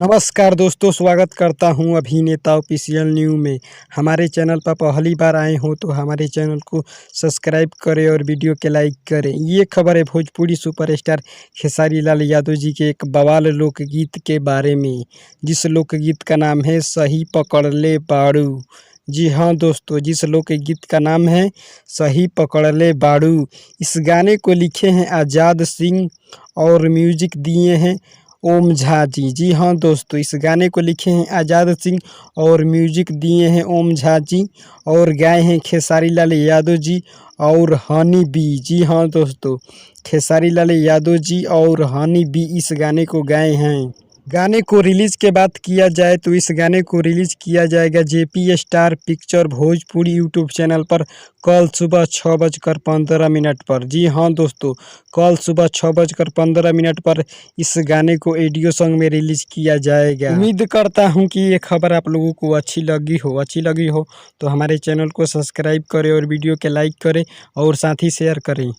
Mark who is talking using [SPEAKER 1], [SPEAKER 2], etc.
[SPEAKER 1] नमस्कार दोस्तों, स्वागत करता हूं अभिनेता ऑफिशियल न्यू में। हमारे चैनल पर पहली बार आए हो तो हमारे चैनल को सब्सक्राइब करें और वीडियो के लाइक करें। ये खबर है भोजपुरी सुपरस्टार खेसारी लाल यादव जी के एक बवाल लोकगीत के बारे में, जिस लोकगीत का नाम है सही पकड़ ले बाड़ू। जी हाँ दोस्तों, जिस लोकगीत का नाम है सही पकड़ ले बाड़ू, इस गाने को लिखे हैं आज़ाद सिंह और म्यूजिक दिए हैं ओम झा जी। जी हाँ दोस्तों, इस गाने को लिखे हैं आज़ाद सिंह और म्यूजिक दिए हैं ओम झा जी और गाए हैं खेसारी लाल यादव जी और हनी बी। जी हाँ दोस्तों, खेसारी लाल यादव जी और हनी बी इस गाने को गाए हैं। गाने को रिलीज़ के बात किया जाए तो इस गाने को रिलीज़ किया जाएगा JP star picture Bhojpuri YouTube channel पर कल सुबह 6:15 पर। जी हाँ दोस्तों, कल सुबह 6:15 पर इस गाने को ऑडियो सॉन्ग में रिलीज़ किया जाएगा। उम्मीद करता हूँ कि ये खबर आप लोगों को अच्छी लगी हो तो हमारे चैनल को सब्सक्राइब करें और वीडियो के लाइक करें और साथ ही शेयर करें।